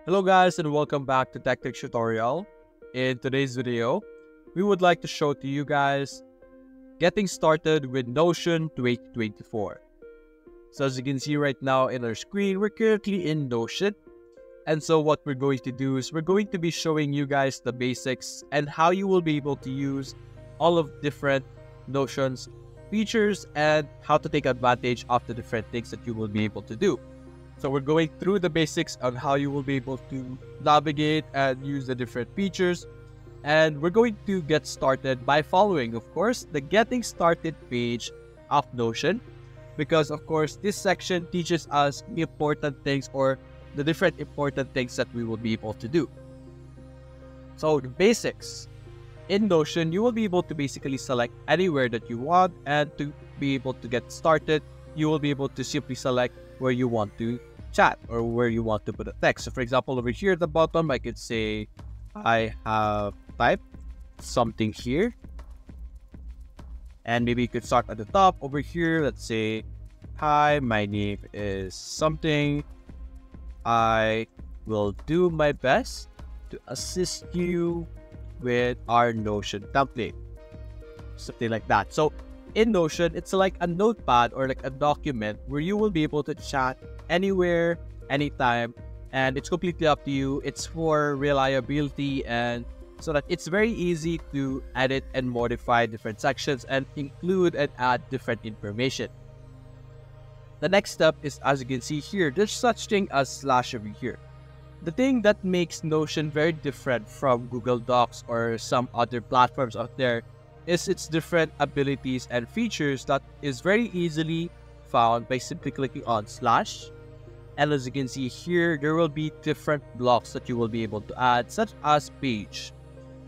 Hello guys and welcome back to Tactics Tutorial. In today's video, we would like to show to you guys getting started with Notion 2024. So as you can see right now in our screen, we're currently in Notion. And so what we're going to do is we're going to be showing you guys the basics and how you will be able to use all of different Notion's features and how to take advantage of the different things that you will be able to do. So we're going through the basics on how you will be able to navigate and use the different features. And we're going to get started by following, of course, the Getting Started page of Notion. Because, of course, this section teaches us important things or the different important things that we will be able to do. So the basics. In Notion, you will be able to basically select anywhere that you want, and to be able to get started, you will be able to simply select where you want to chat or where you want to put a text. So for example, over here at the bottom, I could say I have typed something here, and maybe you could start at the top over here. Let's say, hi, my name is something. I will do my best to assist you with our Notion template, something like that. So in Notion, it's like a notepad or like a document where you will be able to chat anywhere, anytime, and it's completely up to you. It's for reliability and so that it's very easy to edit and modify different sections and include and add different information. The next step is, as you can see here, there's such thing as slash over here. The thing that makes Notion very different from Google Docs or some other platforms out there is its different abilities and features that is very easily found by simply clicking on slash. And as you can see here, there will be different blocks that you will be able to add, such as page.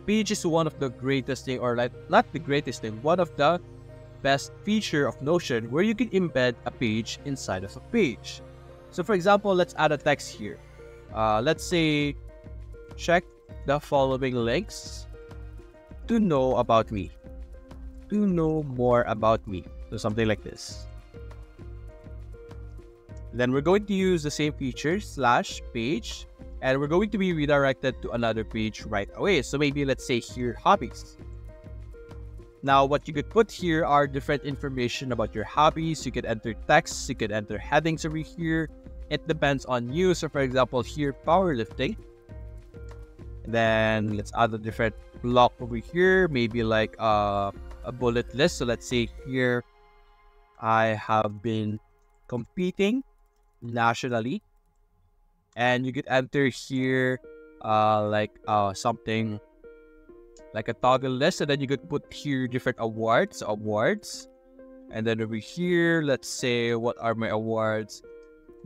Page is one of the greatest thing, or like not the greatest thing, one of the best feature of Notion where you can embed a page inside of a page. So for example, let's add a text here. Let's say, check the following links to know about me, to know more about me. So something like this. Then we're going to use the same feature, slash page, and we're going to be redirected to another page right away. So maybe let's say here, hobbies. Now what you could put here are different information about your hobbies. You could enter text, you could enter headings over here. It depends on you. So for example, here, powerlifting. Then let's add a different block over here, maybe like a bullet list. So let's say here, I have been competing nationally, and you could enter here something like a toggle list, and then you could put here different awards, and then over here, let's say, what are my awards?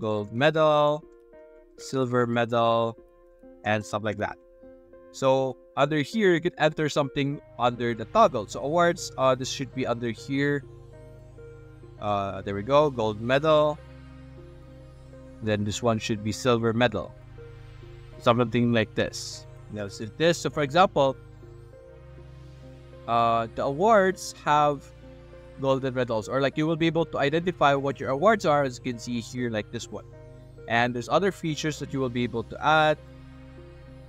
Gold medal, silver medal, and stuff like that. So under here, you could enter something under the toggle. So awards, this should be under here. There we go, gold medal. Then this one should be silver medal. Something like this. Now this. So for example, the awards have golden medals, or like you will be able to identify what your awards are, as you can see here, like this one. And there's other features that you will be able to add,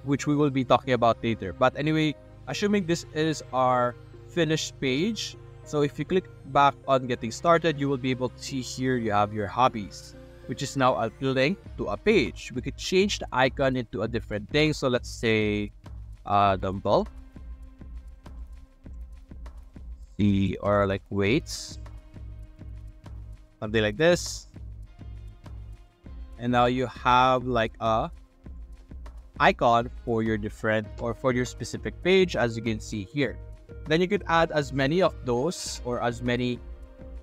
which we will be talking about later. But anyway, assuming this is our finished page, so if you click back on getting started, you will be able to see here you have your hobbies, which is now a link to a page. We could change the icon into a different thing. So let's say dumbbell, or like weights, something like this. And now you have like a icon for your different or for your specific page, as you can see here. Then you could add as many of those or as many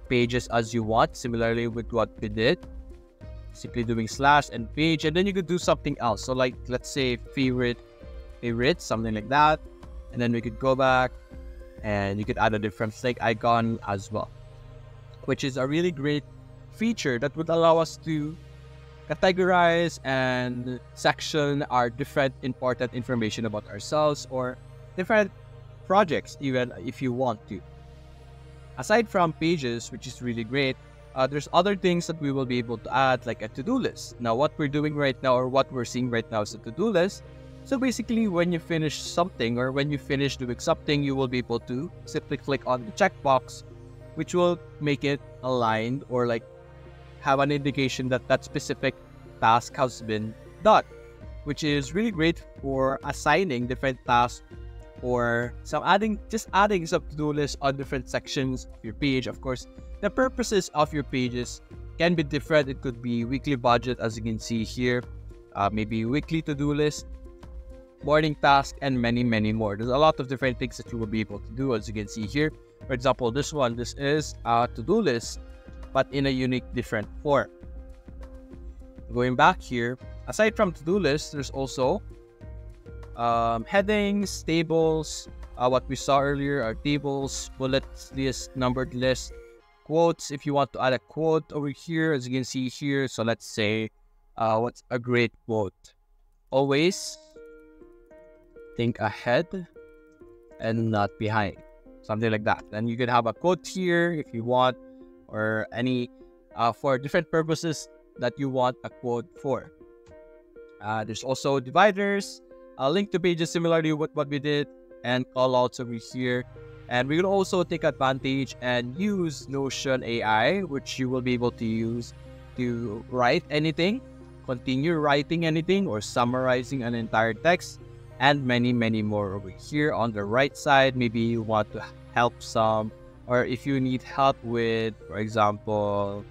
pages as you want, similarly with what we did, simply doing slash and page. And then you could do something else. So like, let's say favorite, something like that. And then we could go back and you could add a different flag icon as well, which is a really great feature that would allow us to categorize and section our different important information about ourselves or different projects, even if you want to. Aside from pages, which is really great, there's other things that we will be able to add, like a to-do list. Now, what we're doing right now, or what we're seeing right now, is a to-do list. So basically, when you finish something, or when you finish doing something, you will be able to simply click on the checkbox, which will make it aligned, or like have an indication that that specific task has been done, which is really great for assigning different tasks, or adding some to-do lists on different sections of your page. Of course, the purposes of your pages can be different. It could be weekly budget, as you can see here, maybe weekly to-do list, morning task, and many more. There's a lot of different things that you will be able to do, as you can see here. For example, this is a to-do list, but in a unique, different form. Going back here, aside from to-do lists, there's also headings, tables. What we saw earlier are tables, bullets, list, numbered list, quotes. If you want to add a quote over here, as you can see here, so let's say, what's a great quote? Always think ahead and not behind. Something like that. Then you could have a quote here if you want, or any for different purposes that you want a quote for. There's also dividers, a link to pages similarly with what we did, and callouts over here. And we will also take advantage and use Notion AI, which you will be able to use to write anything, continue writing anything, or summarizing an entire text, and many more over here on the right side. Maybe you want to help some, or if you need help with, for example,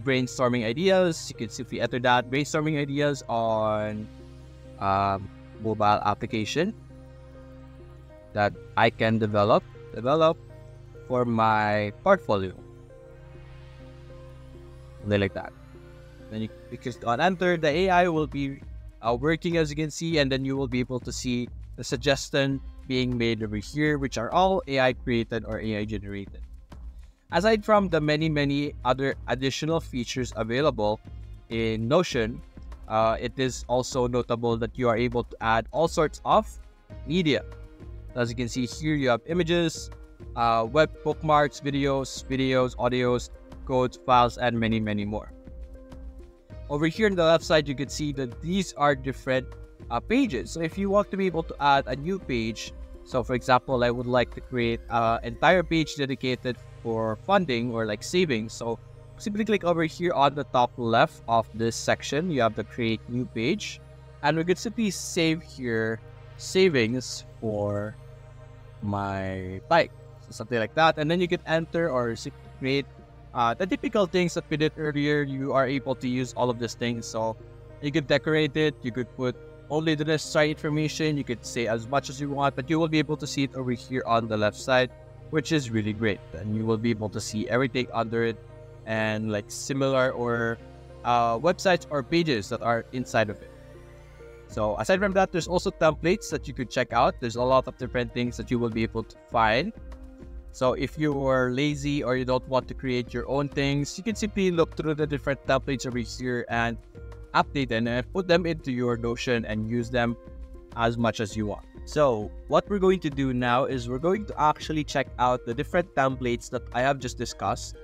brainstorming ideas, you can simply enter that brainstorming ideas on mobile application that I can develop for my portfolio. Something like that. Then you click on enter. The AI will be working, as you can see, and then you will be able to see the suggestion being made over here, which are all AI created or AI generated. Aside from the many other additional features available in Notion, it is also notable that you are able to add all sorts of media. As you can see here, you have images, web bookmarks, videos, audios, codes, files, and many more. Over here on the left side, you can see that these are different pages. So if you want to be able to add a new page, so for example, I would like to create an entire page dedicated for funding or like savings. So simply click over here on the top left of this section. You have the create new page, and we could simply save here savings for my bike, so something like that. And then you can enter or create the typical things that we did earlier. You are able to use all of these things. So you could decorate it, you could put only the necessary information, you could say as much as you want, but you will be able to see it over here on the left side, which is really great. And you will be able to see everything under it, and like similar or websites or pages that are inside of it. So aside from that, there's also templates that you could check out. There's a lot of different things that you will be able to find. So if you are lazy or you don't want to create your own things, you can simply look through the different templates over here and update them and put them into your Notion and use them as much as you want. So what we're going to do now is we're going to actually check out the different templates that I have just discussed.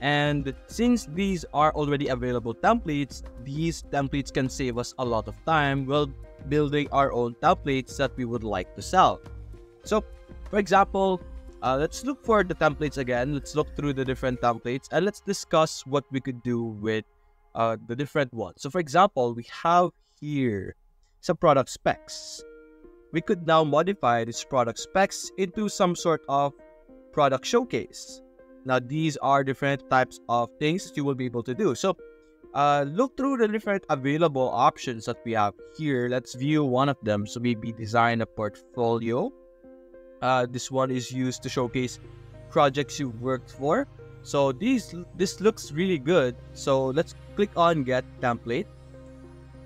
And since these are already available templates, these templates can save us a lot of time while building our own templates that we would like to sell. So for example, let's look for the templates again. Let's look through the different templates and let's discuss what we could do with the different ones. So for example, we have here some product specs. We could now modify these product specs into some sort of product showcase. Now, these are different types of things that you will be able to do. So look through the different available options that we have here. Let's view one of them. So maybe design a portfolio. This one is used to showcase projects you've worked for. So this looks really good. So let's click on get template,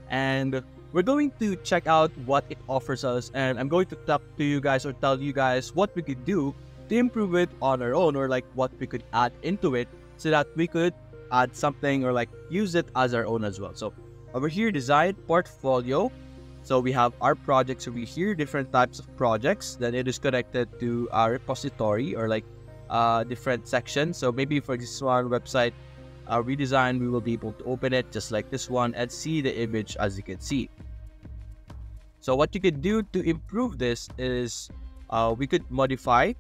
and we're going to check out what it offers us, and I'm going to talk to you guys or tell you guys what we could do to improve it on our own, or like what we could add into it so that we could add something or like use it as our own as well. So over here, design portfolio. So we have our projects over here, different types of projects. Then it is connected to our repository or like different sections. So maybe for this one website, redesign, we will be able to open it just like this one and see the image as you can see. So what you could do to improve this is we could modify,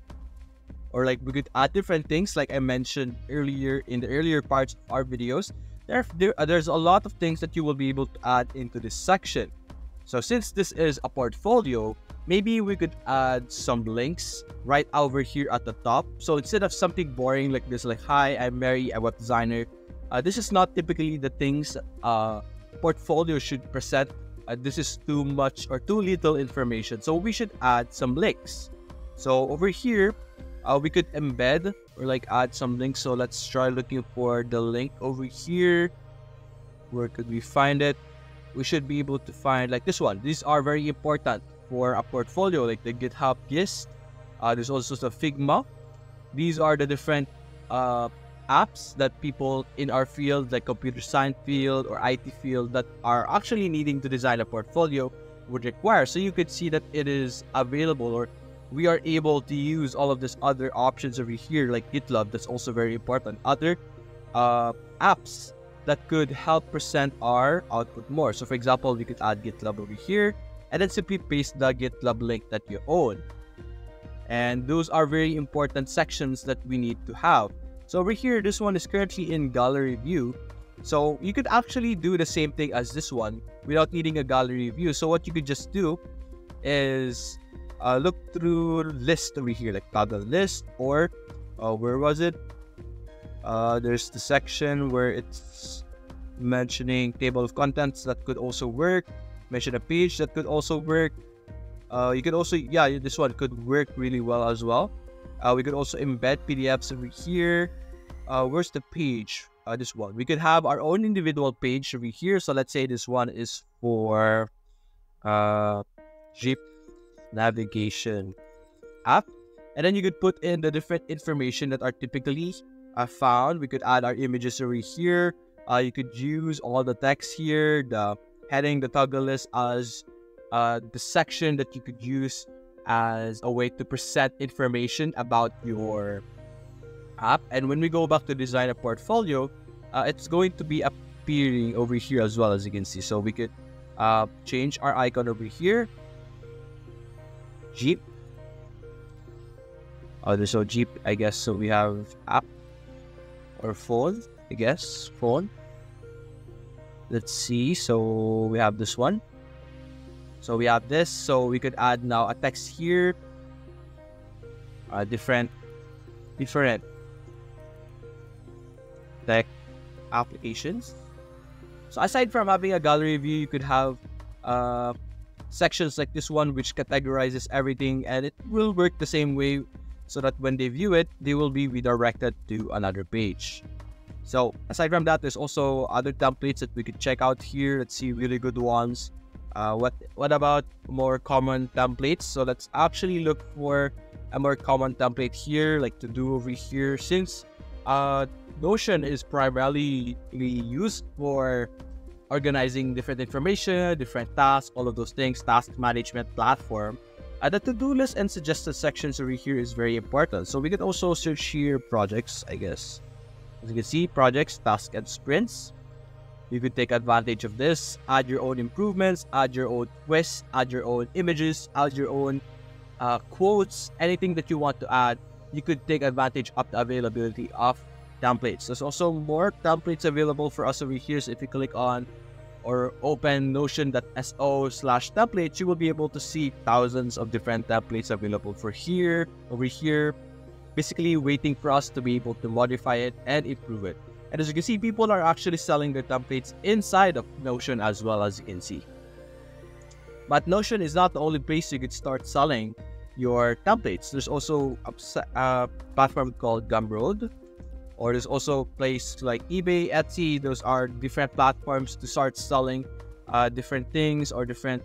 or like we could add different things like I mentioned earlier in the earlier parts of our videos. There's a lot of things that you will be able to add into this section. So since this is a portfolio, maybe we could add some links right over here at the top. So instead of something boring like this, like, hi, I'm Mary, I'm a web designer. This is not typically the things portfolio should present. This is too much or too little information. So we should add some links. So over here, we could embed or like add some links. So let's try looking for the link over here. Where could we find it? We should be able to find like this one. These are very important for a portfolio, like the GitHub gist. There's also the Figma. These are the different apps that people in our field, like computer science field or IT field, that are actually needing to design a portfolio would require. So you could see that it is available, or we are able to use all of these other options over here, like GitLab. That's also very important. Other apps that could help present our output more. So for example, we could add GitLab over here and then simply paste the GitLab link that you own. And those are very important sections that we need to have. So over here, this one is currently in gallery view. So you could actually do the same thing as this one without needing a gallery view. So what you could just do is look through list over here, like toggle list, or where was it? There's the section where it's mentioning table of contents. That could also work. Mention a page, that could also work. You could also, yeah, this one could work really well as well. We could also embed PDFs over here. Where's the page? This one. We could have our own individual page over here. So let's say this one is for Jeep navigation app. And then you could put in the different information that are typically found. We could add our images over here. You could use all the text here, the heading, the toggle list as the section that you could use as a way to present information about your app. And when we go back to design a portfolio, it's going to be appearing over here as well, as you can see. So we could change our icon over here. Jeep. So Jeep, I guess. So we have app or phone, I guess. Phone. Let's see. So we have this one. So we have this. So we could add now a text here. Different tech applications. So aside from having a gallery view, you could have sections like this one, which categorizes everything, and it will work the same way, so that when they view it, they will be redirected to another page. So aside from that, there's also other templates that we could check out here. Let's see really good ones. What about more common templates? So let's actually look for a more common template here, like to do over here. Since Notion is primarily used for organizing different information, different tasks, all of those things, task management platform. The to-do list and suggested sections over here is very important. So we can also search here projects, I guess. As you can see, projects, tasks, and sprints. You could take advantage of this, add your own improvements, add your own twists, add your own images, add your own quotes, anything that you want to add. You could take advantage of the availability of templates. There's also more templates available for us over here. So if you click on or open notion.so/templates, you will be able to see thousands of different templates available for here, over here, basically waiting for us to be able to modify it and improve it. And as you can see, people are actually selling their templates inside of Notion as well, as you can see. But Notion is not the only place you could start selling your templates. There's also a platform called Gumroad, or there's also a place like eBay, Etsy. Those are different platforms to start selling different things or different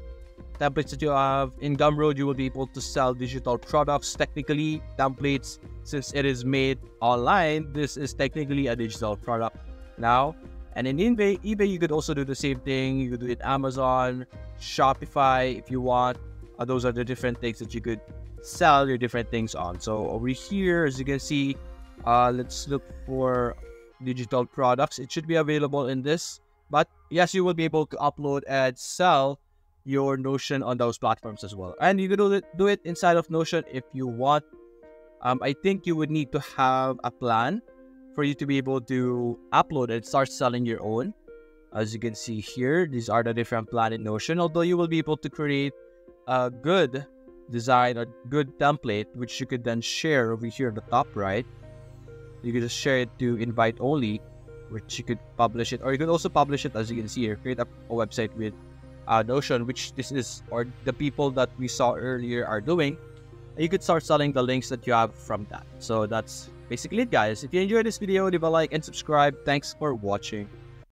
templates that you have. In Gumroad, you will be able to sell digital products. Technically, templates, since it is made online, this is technically a digital product now. And in eBay, you could also do the same thing. You could do it Amazon, Shopify if you want. Those are the different things that you could sell your different things on. So over here, as you can see, let's look for digital products, it should be available in this. But yes, you will be able to upload and sell your Notion on those platforms as well. And you can do it inside of Notion if you want. I think you would need to have a plan for you to be able to upload and start selling your own. As you can see here, these are the different plans in Notion. Although you will be able to create a good design or good template, which you could then share over here on the top right. You could just share it to invite only, which you could publish it, or you could also publish it, as you can see here, create a website with Notion, which this is, or the people that we saw earlier are doing. And you could start selling the links that you have from that. So that's basically it, guys. If you enjoyed this video, leave a like and subscribe. Thanks for watching.